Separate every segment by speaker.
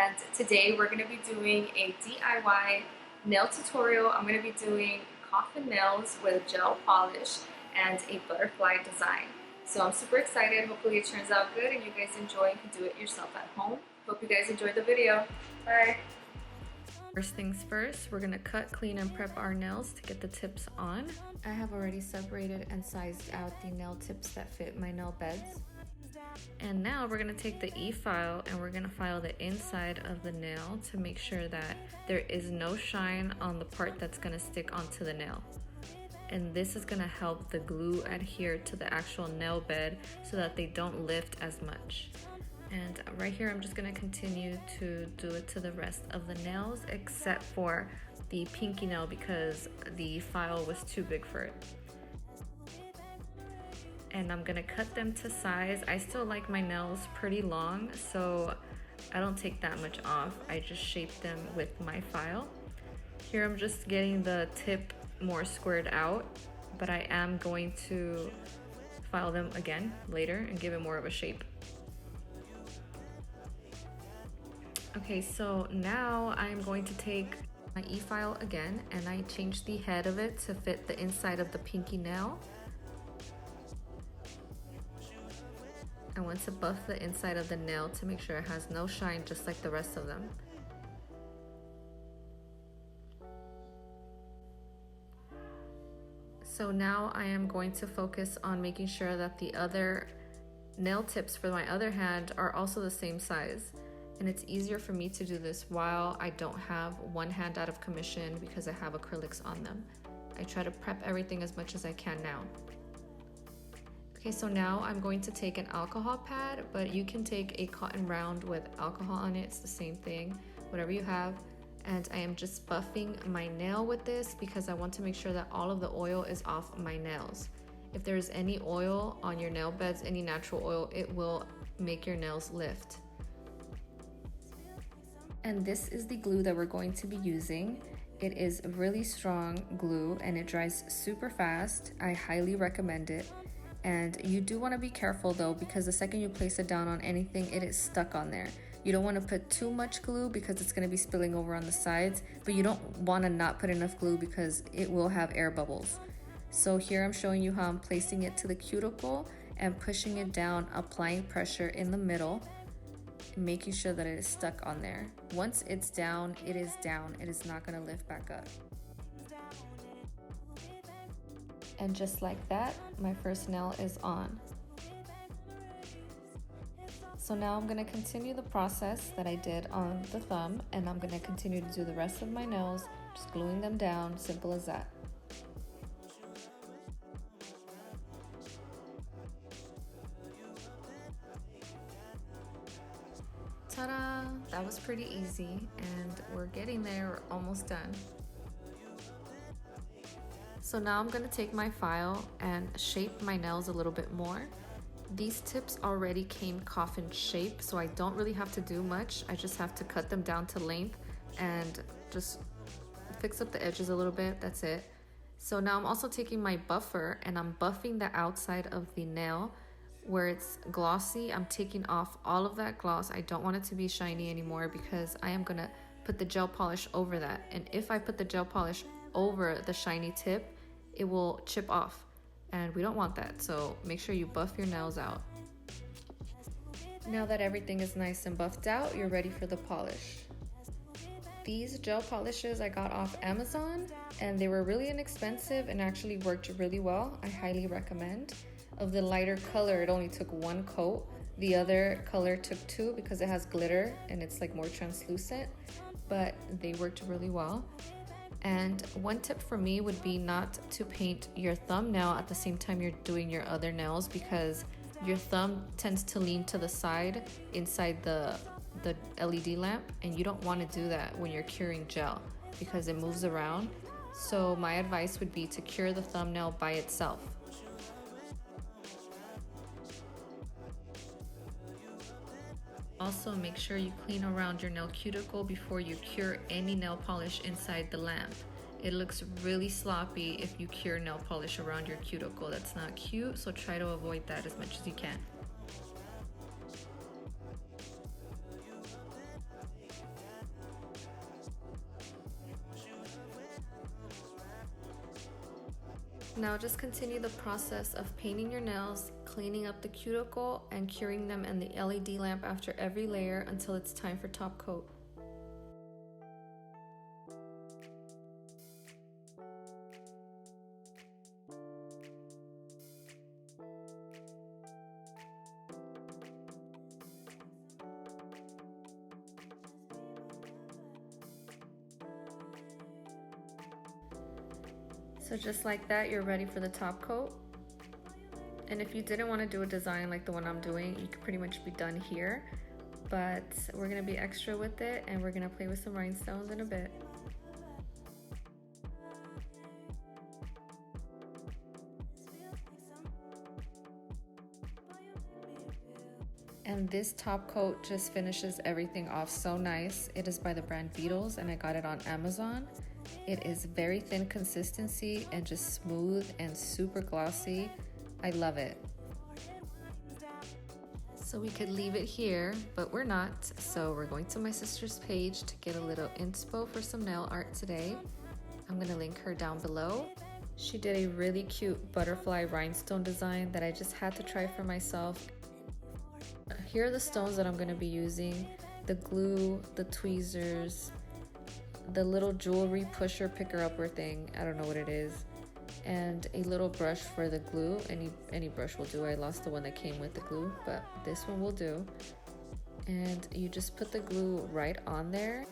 Speaker 1: and today we're going to be doing a DIY nail tutorial. I'm going to be doing coffin nails with gel polish and a butterfly design. So I'm super excited. Hopefully it turns out good and you guys enjoy and can do it yourself at home. Hope you guys enjoyed the video. Bye! First things first, we're gonna cut, clean, and prep our nails to get the tips on. I have already separated and sized out the nail tips that fit my nail beds. And now we're gonna take the E-file and we're gonna file the inside of the nail to make sure that there is no shine on the part that's gonna stick onto the nail. And this is gonna help the glue adhere to the actual nail bed so that they don't lift as much. And right here, I'm just gonna continue to do it to the rest of the nails except for the pinky nail because the file was too big for it. And I'm gonna cut them to size. I still like my nails pretty long, so I don't take that much off. I just shape them with my file. Here I'm just getting the tip more squared out, but I am going to file them again later and give it more of a shape. Okay, so now I'm going to take my E-file again and I change the head of it to fit the inside of the pinky nail. I want to buff the inside of the nail to make sure it has no shine, just like the rest of them. So now I am going to focus on making sure that the other nail tips for my other hand are also the same size. And it's easier for me to do this while I don't have one hand out of commission because I have acrylics on them. I try to prep everything as much as I can now. Okay, so now I'm going to take an alcohol pad, but you can take a cotton round with alcohol on it. It's the same thing, whatever you have. And I am just buffing my nail with this because I want to make sure that all of the oil is off my nails. If there's any oil on your nail beds, any natural oil, it will make your nails lift. And this is the glue that we're going to be using. It is really strong glue and it dries super fast. I highly recommend it. And you do want to be careful though, because the second you place it down on anything, it is stuck on there. You don't want to put too much glue because it's going to be spilling over on the sides, but you don't want to not put enough glue because it will have air bubbles. So here I'm showing you how I'm placing it to the cuticle and pushing it down, applying pressure in the middle, making sure that it is stuck on there. Once it's down, it is down. It is not going to lift back up. And just like that, my first nail is on. So now I'm going to continue the process that I did on the thumb, and I'm going to continue to do the rest of my nails, just gluing them down, simple as that. Ta-da! That was pretty easy, and we're getting there, we're almost done. So now I'm gonna take my file and shape my nails a little bit more. These tips already came coffin shape, so I don't really have to do much. I just have to cut them down to length and just fix up the edges a little bit, that's it. So now I'm also taking my buffer and I'm buffing the outside of the nail. Where it's glossy, I'm taking off all of that gloss. I don't want it to be shiny anymore because I am gonna put the gel polish over that. And if I put the gel polish over the shiny tip, it will chip off. And we don't want that, so make sure you buff your nails out. Now that everything is nice and buffed out, you're ready for the polish. These gel polishes I got off Amazon and they were really inexpensive and actually worked really well. I highly recommend. Of the lighter color, it only took one coat. The other color took two because it has glitter and it's like more translucent, but they worked really well. And one tip for me would be not to paint your thumbnail at the same time you're doing your other nails because your thumb tends to lean to the side inside the LED lamp, and you don't want to do that when you're curing gel because it moves around. So my advice would be to cure the thumbnail by itself. Also, make sure you clean around your nail cuticle before you cure any nail polish inside the lamp. It looks really sloppy if you cure nail polish around your cuticle. That's not cute, so try to avoid that as much as you can. Now just continue the process of painting your nails, cleaning up the cuticle, and curing them in the LED lamp after every layer until it's time for top coat. So just like that, you're ready for the top coat. And if you didn't want to do a design like the one I'm doing, you could pretty much be done here. But we're going to be extra with it, and we're going to play with some rhinestones in a bit. And this top coat just finishes everything off so nice. It is by the brand Beatles, and I got it on Amazon. It is very thin consistency and just smooth and super glossy. I love it. So we could leave it here, but we're not. So we're going to my sister's page to get a little inspo for some nail art today. I'm gonna link her down below. She did a really cute butterfly rhinestone design that I just had to try for myself. Here are the stones that I'm gonna be using: the glue, the tweezers, the little jewelry pusher picker upper thing, I don't know what it is, and a little brush for the glue. Any brush will do. I lost the one that came with the glue, but this one will do. And you just put the glue right on there.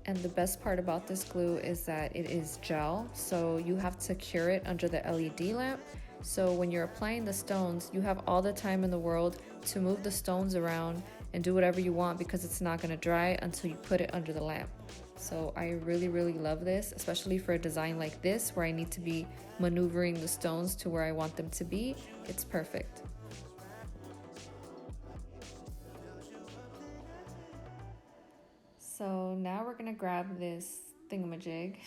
Speaker 1: And the best part about this glue is that it is gel, so you have to cure it under the LED lamp. So when you're applying the stones, you have all the time in the world to move the stones around and do whatever you want, because it's not going to dry until you put it under the lamp. So I really love this, especially for a design like this where I need to be maneuvering the stones to where I want them to be. It's perfect. So now we're going to grab this thingamajig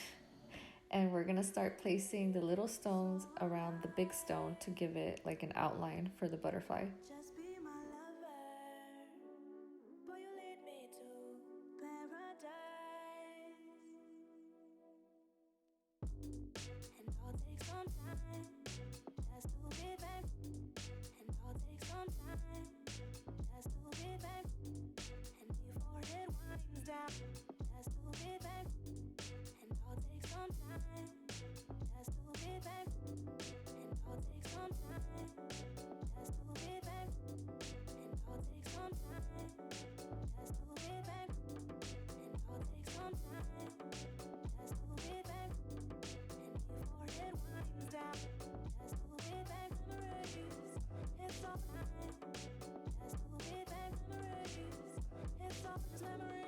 Speaker 1: and we're going to start placing the little stones around the big stone to give it like an outline for the butterfly.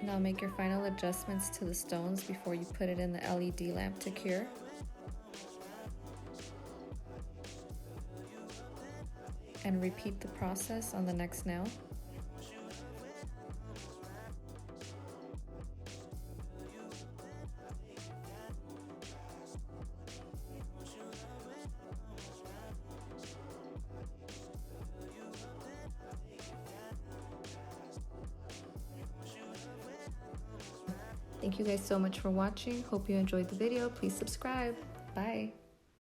Speaker 1: Now make your final adjustments to the stones before you put it in the LED lamp to cure. And repeat the process on the next nail. Thank you guys so much for watching. Hope you enjoyed the video. Please subscribe. Bye.